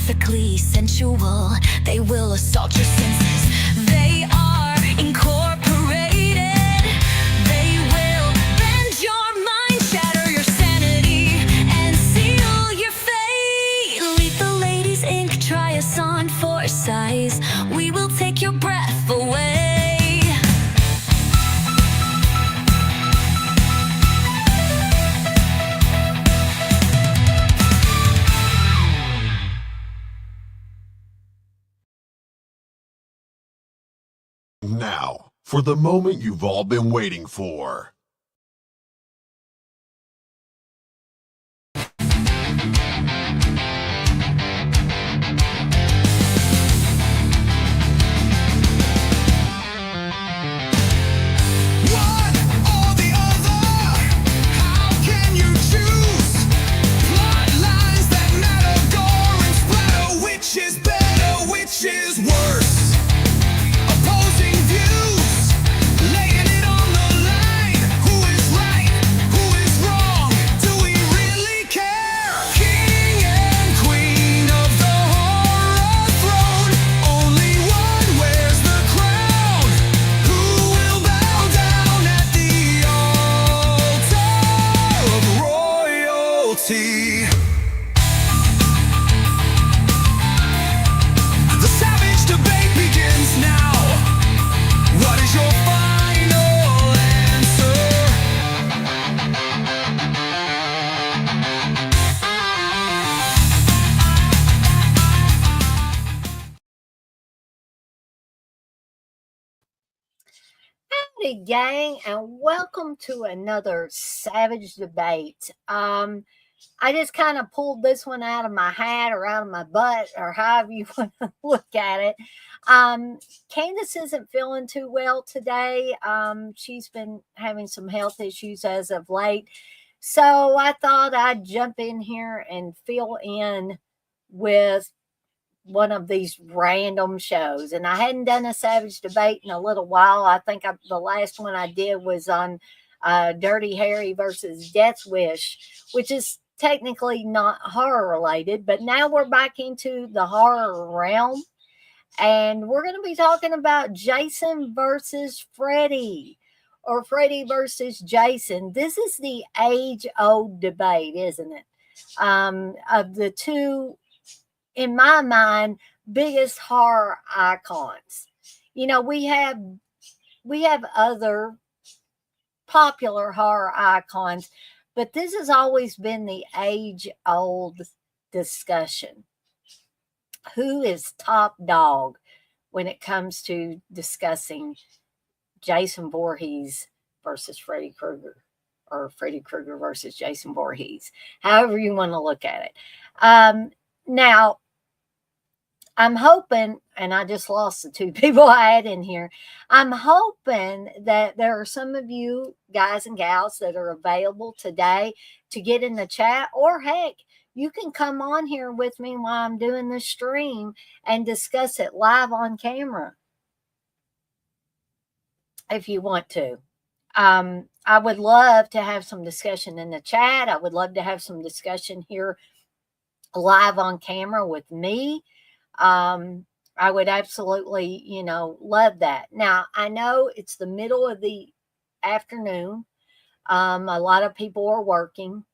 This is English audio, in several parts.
graphically sensual. They will assault your senses. They are incorporated. They will bend your mind, shatter your sanity, and seal your fate. Lethal Ladies Inc. Try us on for size. We will take your breath away. Now, for the moment you've all been waiting for. Howdy, gang, and welcome to another Savage Debate. I just kind of pulled this one out of my hat or out of my butt, or however you want to look at it. Candace isn't feeling too well today. She's been having some health issues as of late. So I thought I'd jump in here and fill in with one of these random shows. And I hadn't done a Savage Debate in a little while. I think the last one I did was on Dirty Harry versus Death Wish, which is technically not horror related, but now we're back into the horror realm. And we're going to be talking about Jason versus Freddy, or Freddy versus Jason. This is the age-old debate, isn't it? Of the two, in my mind, biggest horror icons. You know, we have other popular horror icons, but this has always been the age-old discussion. Who is top dog when it comes to discussing Jason Voorhees versus Freddy Krueger, or Freddy Krueger versus Jason Voorhees, however you want to look at it. Now, I'm hoping, and I just lost the two people I had in here. I'm hoping that there are some of you guys and gals that are available today to get in the chat, or heck, you can come on here with me while I'm doing the stream and discuss it live on camera if you want to. I would love to have some discussion in the chat. I would love to have some discussion here live on camera with me. I would absolutely, love that. Now, I know it's the middle of the afternoon. A lot of people are working.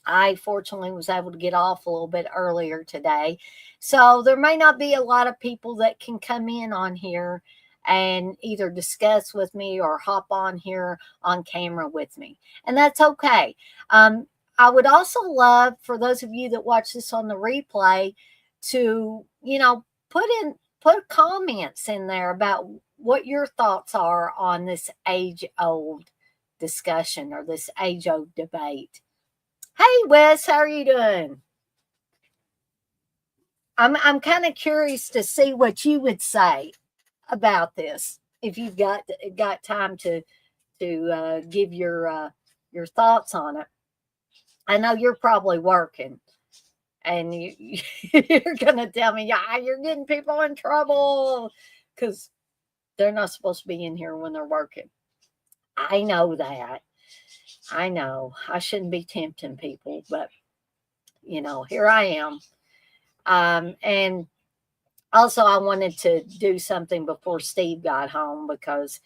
I fortunately was able to get off a little bit earlier today. So there may not be a lot of people that can come in on here and either discuss with me or hop on here on camera with me. And that's okay. I would also love for those of you that watch this on the replay to, put comments in there about what your thoughts are on this age-old discussion or this age-old debate. Hey, Wes, how are you doing? I'm kind of curious to see what you would say about this, if you've got time to give your thoughts on it. I know you're probably working, and you're gonna tell me, yeah, you're getting people in trouble because they're not supposed to be in here when they're working. I know that. I know I shouldn't be tempting people, but here I am. And also, I wanted to do something before Steve got home because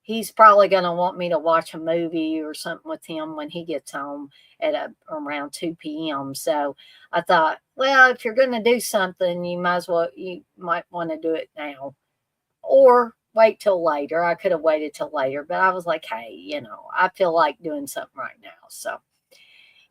he's probably going to want me to watch a movie or something with him when he gets home at around 2 p.m. So I thought, well, if you're going to do something, you might want to do it now or wait till later. I could have waited till later, but I was like, hey, I feel like doing something right now. So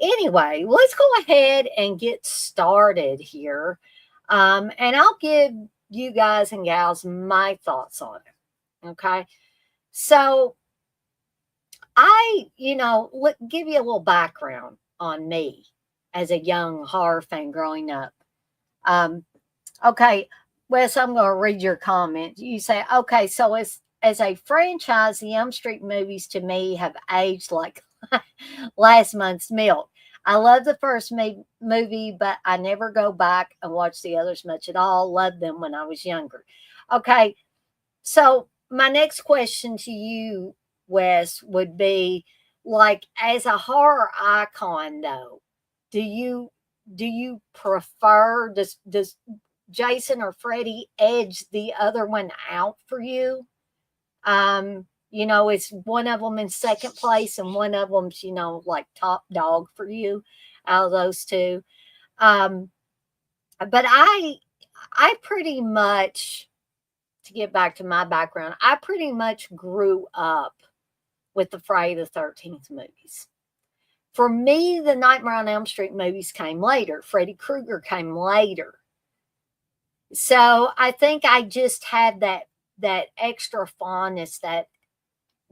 anyway, let's go ahead and get started here. And I'll give you guys and gals my thoughts on it. Okay. So give you a little background on me as a young horror fan growing up. Um, okay, Wes, I'm going to read your comment. You say, okay, so as a franchise, the Elm Street movies to me have aged like last month's milk. I love the first movie, but I never go back and watch the others much at all. Loved them when I was younger. Okay, so my next question to you, Wes, would be like as a horror icon though, do you prefer does Jason or Freddy edge the other one out for you? Is one of them in second place and one of them's, like top dog for you out of those two. Um, but I pretty much, to get back to my background, I pretty much grew up with the Friday the 13th movies. For me, the Nightmare on Elm Street movies came later. Freddy Krueger came later. So I think I just had that extra fondness that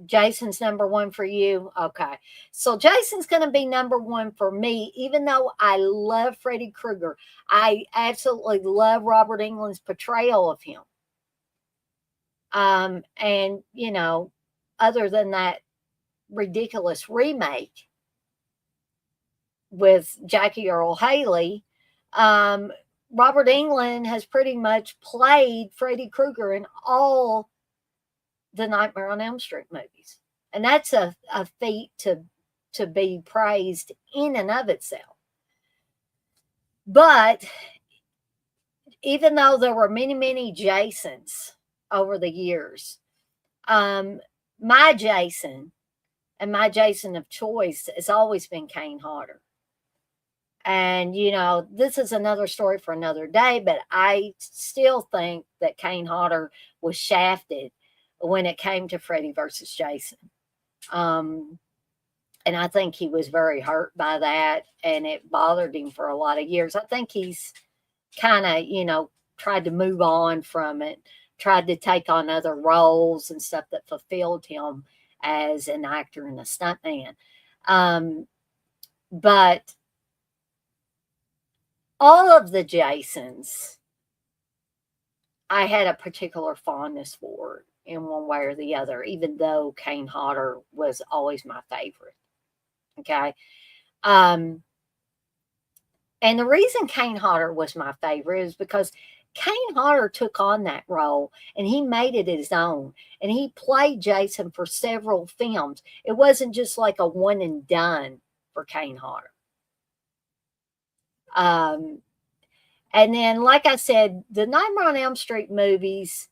Jason's number one for you. Okay. So Jason's going to be number one for me, even though I love Freddy Krueger. I absolutely love Robert Englund's portrayal of him. And, other than that ridiculous remake with Jackie Earle Haley, Robert Englund has pretty much played Freddy Krueger in all the Nightmare on Elm Street movies. And that's a feat to be praised in and of itself. But even though there were many, many Jasons over the years, my Jason and my Jason of choice has always been Kane Hodder. And, this is another story for another day, but I still think that Kane Hodder was shafted when it came to Freddy versus Jason. And I think he was very hurt by that, and it bothered him for a lot of years. I think he's kind of, tried to move on from it, tried to take on other roles and stuff that fulfilled him as an actor and a stuntman. But all of the Jasons, I had a particular fondness for in one way or the other, even though Kane Hodder was always my favorite. Okay. And the reason Kane Hodder was my favorite is because Kane Hodder took on that role and he made it his own. And he played Jason for several films. It wasn't just like a one and done for Kane Hodder. And then, like I said, the Nightmare on Elm Street movies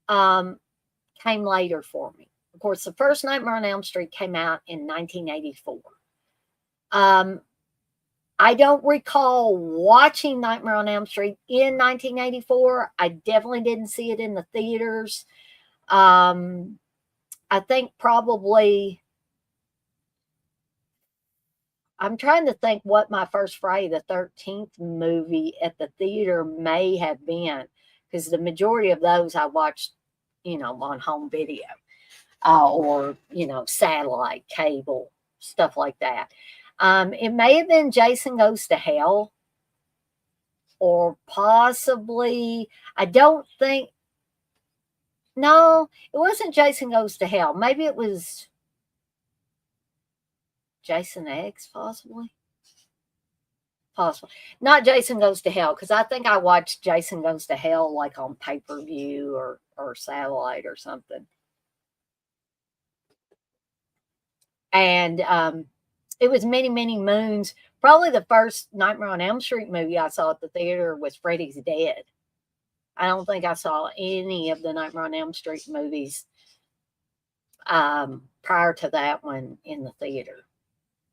came later for me. Of course, the first Nightmare on Elm Street came out in 1984. I don't recall watching Nightmare on Elm Street in 1984. I definitely didn't see it in the theaters. I think probably, I'm trying to think what my first Friday the 13th movie at the theater may have been, because the majority of those I watched, on home video or, satellite, cable, stuff like that. It may have been Jason Goes to Hell, or possibly, I don't think, no, it wasn't Jason Goes to Hell. Maybe it was Jason X, possibly. Possible. Not Jason Goes to Hell, because I think I watched Jason Goes to Hell like on pay-per-view or satellite or something. And it was many, many moons Probably the first Nightmare on Elm Street movie I saw at the theater was Freddy's Dead. I don't think I saw any of the Nightmare on Elm Street movies prior to that one in the theater.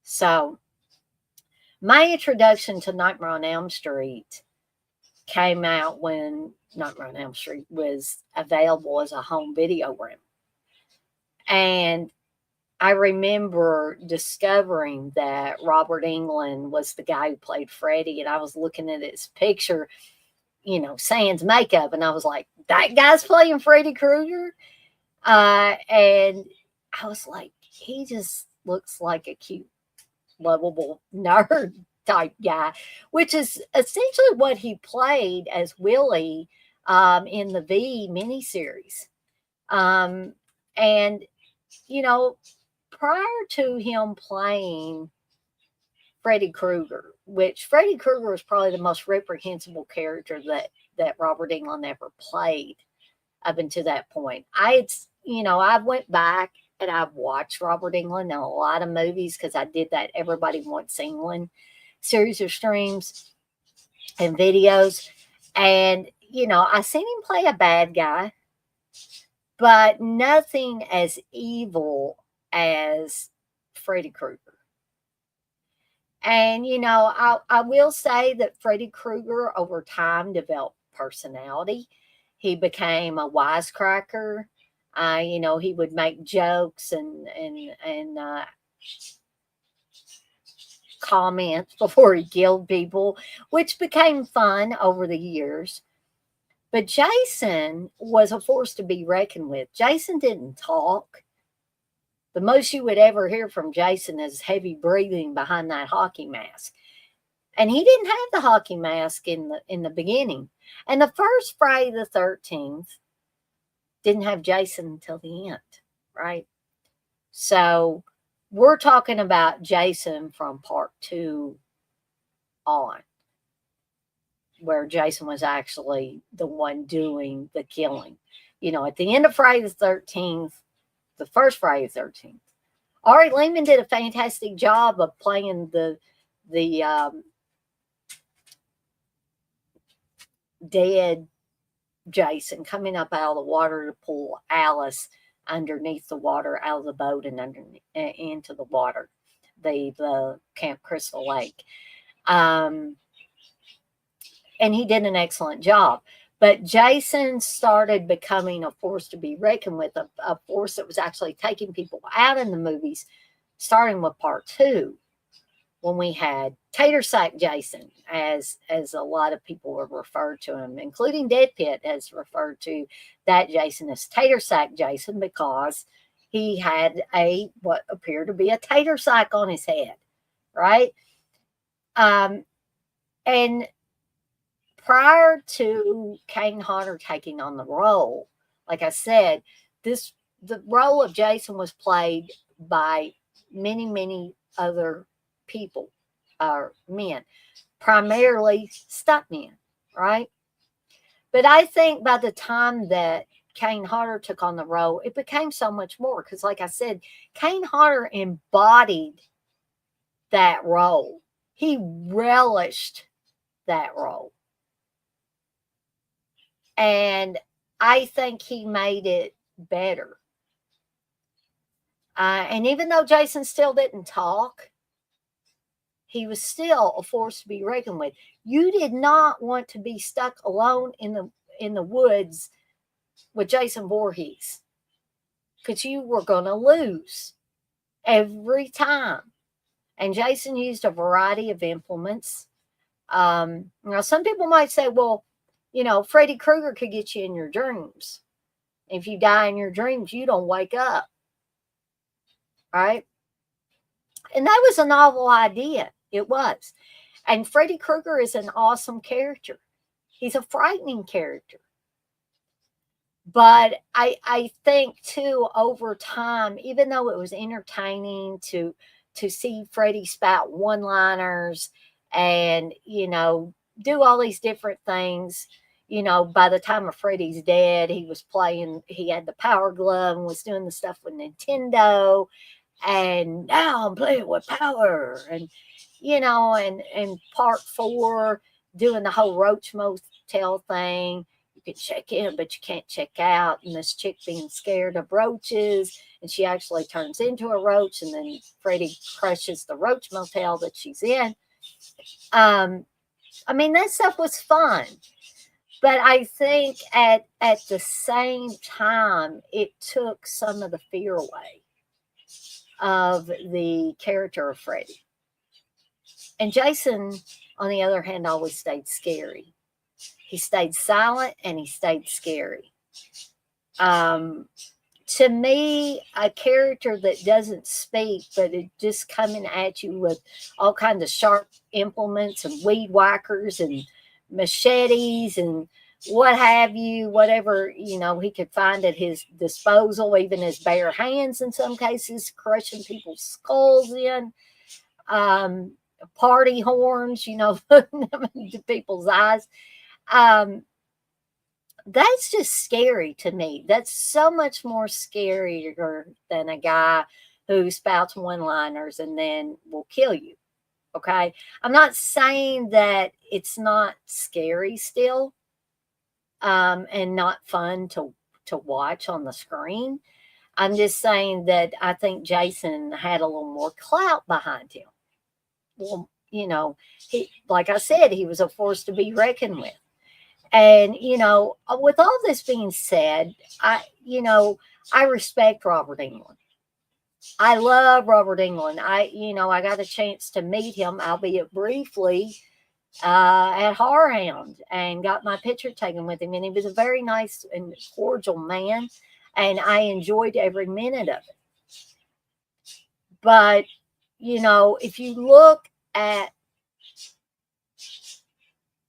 So my introduction to Nightmare on Elm Street came out when Nightmare on Elm Street was available as a home video room. And I remember discovering that Robert Englund was the guy who played Freddy, and I was looking at his picture, sans makeup, and I was like, that guy's playing Freddy Krueger? And I was like, he just looks like a cute, lovable nerd type guy, which is essentially what he played as Willie in the V miniseries. And, prior to him playing Freddy Krueger, which Freddy Krueger was probably the most reprehensible character that Robert Englund ever played up until that point. I went back and I've watched Robert Englund in a lot of movies because I did that Everybody Wants England series of streams and videos. And, I seen him play a bad guy, but nothing as evil as Freddy Krueger. And, I will say that Freddy Krueger over time developed personality. He became a wisecracker. He would make jokes and comments before he killed people, which became fun over the years. But Jason was a force to be reckoned with. Jason didn't talk. The most you would ever hear from Jason is heavy breathing behind that hockey mask. And he didn't have the hockey mask in the beginning. And the first Friday the 13th didn't have Jason until the end, right? So we're talking about Jason from part 2 on, where Jason was actually the one doing the killing. At the end of Friday the 13th, the first Friday the 13th, Ari Lehman did a fantastic job of playing the dead Jason coming up out of the water to pull Alice underneath the water out of the boat and into the water, the Camp Crystal Lake. And he did an excellent job. But Jason started becoming a force to be reckoned with, a force that was actually taking people out in the movies, starting with part 2, when we had Tater Sack Jason, as a lot of people have referred to him, including Dead Pit has referred to that Jason as Tater Sack Jason because he had what appeared to be a tater sack on his head, right? And prior to Kane Hodder taking on the role, like I said, the role of Jason was played by many, many other people, or men, primarily stuntmen, right? But I think by the time that Kane Hodder took on the role, it became so much more because, like I said, Kane Hodder embodied that role. He relished that role. And I think he made it better. And even though Jason still didn't talk, he was still a force to be reckoned with. You did not want to be stuck alone in the woods with Jason Voorhees because you were going to lose every time. And Jason used a variety of implements. Now, some people might say, well, Freddy Krueger could get you in your dreams. If you die in your dreams, you don't wake up. Right? And that was a novel idea. It was. And Freddy Krueger is an awesome character. He's a frightening character. But I think, too, over time, even though it was entertaining to see Freddy spout one-liners and, do all these different things, by the time of Freddy's Dead, he had the Power Glove and was doing the stuff with Nintendo. And now I'm playing with power. And, and part 4, doing the whole Roach Motel thing. You can check in, but you can't check out. And this chick being scared of roaches, and she actually turns into a roach, and then Freddy crushes the Roach Motel that she's in. I mean, that stuff was fun. But I think at the same time, it took some of the fear away of the character of Freddy. And Jason, on the other hand, always stayed scary. He stayed silent and he stayed scary. Um, to me, a character that doesn't speak, but it just coming at you with all kinds of sharp implements and weed whackers and machetes and what have you, whatever he could find at his disposal, even his bare hands in some cases, crushing people's skulls in. Party horns, putting them into people's eyes. That's just scary to me. That's so much more scarier than a guy who spouts one-liners and then will kill you. Okay. I'm not saying that it's not scary still, and not fun to watch on the screen. I'm just saying that I think Jason had a little more clout behind him. Well, he, like I said, he was a force to be reckoned with. And, with all this being said, I respect Robert Englund. I love Robert Englund. I got a chance to meet him, albeit briefly, at Horror Hound, and got my picture taken with him. And he was a very nice and cordial man, and I enjoyed every minute of it. But, if you look at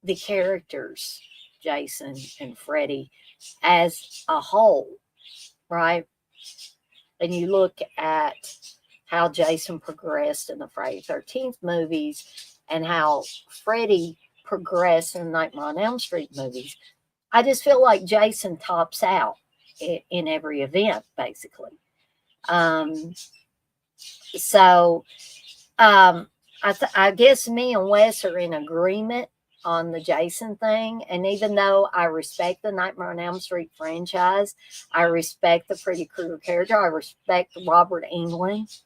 the characters, Jason and Freddy, as a whole, right? And you look at how Jason progressed in the Friday 13th movies and how Freddy progressed in the Nightmare on Elm Street movies, I just feel like Jason tops out in every event, basically. So I guess me and Wes are in agreement on the Jason thing. And even though I respect the Nightmare on Elm Street franchise, I respect the Freddy Krueger character, I respect Robert Englund.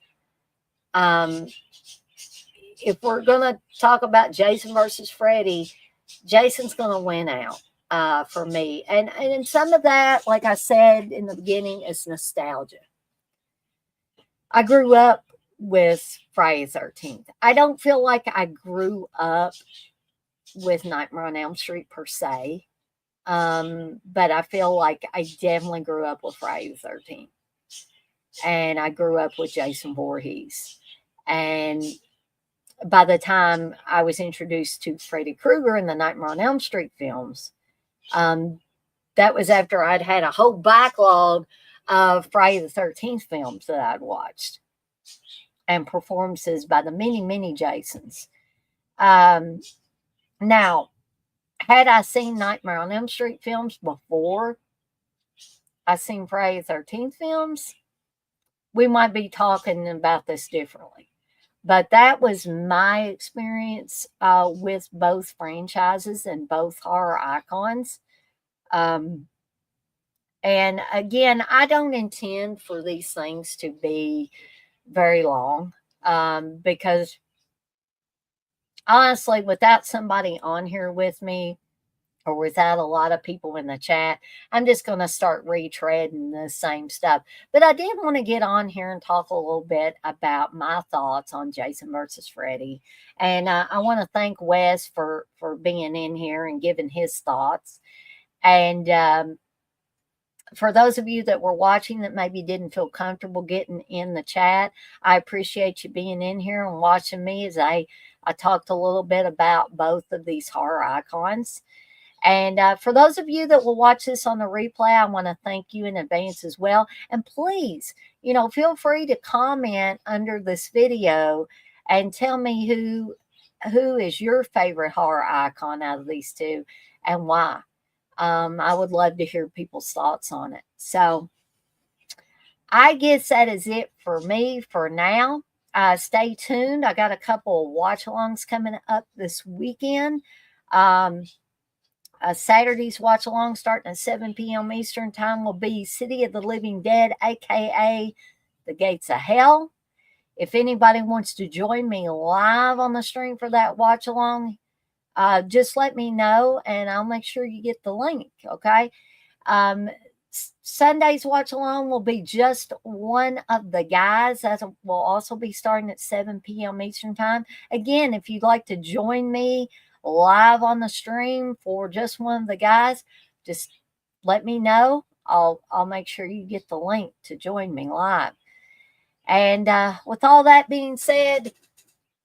If we're going to talk about Jason versus Freddy, Jason's going to win out for me. And some of that, like I said in the beginning, is nostalgia. I grew up with Friday the 13th. I don't feel like I grew up with Nightmare on Elm Street per se, but I feel like I definitely grew up with Friday the 13th. And I grew up with Jason Voorhees. And by the time I was introduced to Freddy Krueger in the Nightmare on Elm Street films, that was after I'd had a whole backlog of Friday the 13th films that I'd watched and performances by the many, many Jasons. Now, had I seen Nightmare on Elm Street films before I seen Friday the 13th films, we might be talking about this differently. But that was my experience with both franchises and both horror icons. And again, I don't intend for these things to be very long, because honestly, without somebody on here with me, or without a lot of people in the chat, I'm just going to start retreading the same stuff. But I did want to get on here and talk a little bit about my thoughts on Jason versus Freddy. And I want to thank Wes for being in here and giving his thoughts. And for those of you that were watching that maybe didn't feel comfortable getting in the chat, I appreciate you being in here and watching me as I talked a little bit about both of these horror icons. And for those of you that will watch this on the replay, I want to thank you in advance as well. And please, feel free to comment under this video and tell me who is your favorite horror icon out of these two and why. I would love to hear people's thoughts on it. So I guess that is it for me for now. Stay tuned. I got a couple of watch-alongs coming up this weekend. Saturday's watch-along starting at 7 p.m. Eastern Time will be City of the Living Dead, a.k.a. The Gates of Hell. If anybody wants to join me live on the stream for that watch-along, just let me know, and I'll make sure you get the link, okay? Sunday's watch along will be just one of the guys. That will also be starting at 7 p.m. Eastern Time. Again, if you'd like to join me live on the stream for just one of the guys, just let me know. I'll make sure you get the link to join me live. And with all that being said,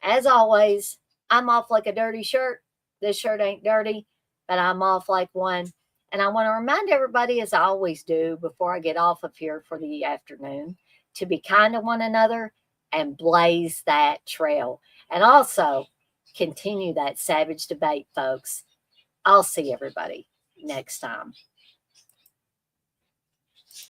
as always, I'm off like a dirty shirt. This shirt ain't dirty, but I'm off like one. And I want to remind everybody, as I always do before I get off of here for the afternoon, to be kind to one another and blaze that trail. And also continue that savage debate, folks. I'll see everybody next time.